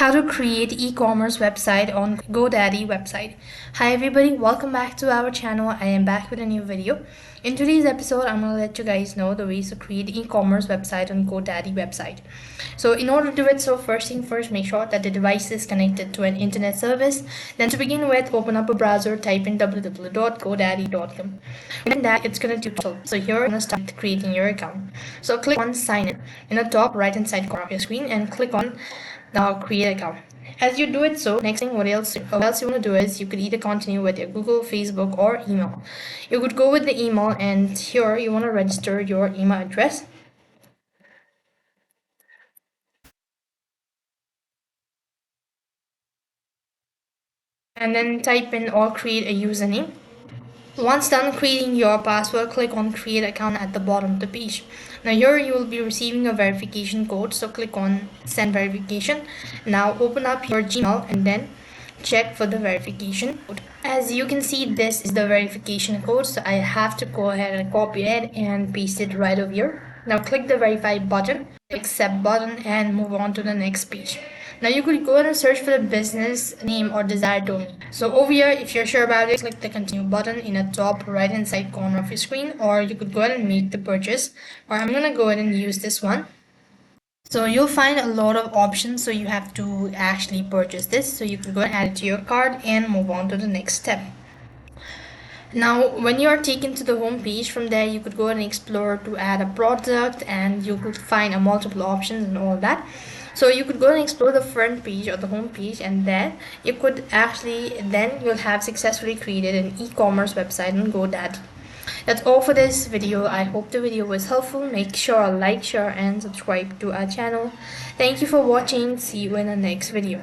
How to create e-commerce website on GoDaddy website. Hi everybody, welcome back to our channel. I am back with a new video. In today's episode, I'm going to let you guys know the ways to create e-commerce website on GoDaddy website. So in order to do it, first thing first, make sure that the device is connected to an internet service. Then to begin with, open up a browser, type in www.godaddy.com. And that it's going to do so. Here you're going to start creating your account. So click on sign in the top right hand side corner of your screen and click on now create account. As you do it, next thing what else you want to do is you could either continue with your Google, Facebook, or email. You could go with the email, and here you want to register your email address. And then type in or create a username. Once done creating your password, click on create account at the bottom of the page. Now here you will be receiving a verification code, so click on send verification. Now open up your Gmail and then check for the verification code. As you can see, this is the verification code, so I have to go ahead and copy it and paste it right over here. Now click the verify button, accept button, and move on to the next page. Now you could go ahead and search for the business name or desired domain. So over here, if you're sure about it, click the continue button in the top right hand side corner of your screen, or you could go ahead and make the purchase, or I'm gonna go ahead and use this one. So you'll find a lot of options, so you have to actually purchase this. So you can go and add it to your cart and move on to the next step. Now when you are taken to the home page, from there you could go and explore to add a product, and you could find a multiple options and all that. So you could go and explore the front page or the home page, and then you could you'll have successfully created an e-commerce website on GoDaddy. That's all for this video. I hope the video was helpful. Make sure to like, share, and subscribe to our channel. Thank you for watching. See you in the next video.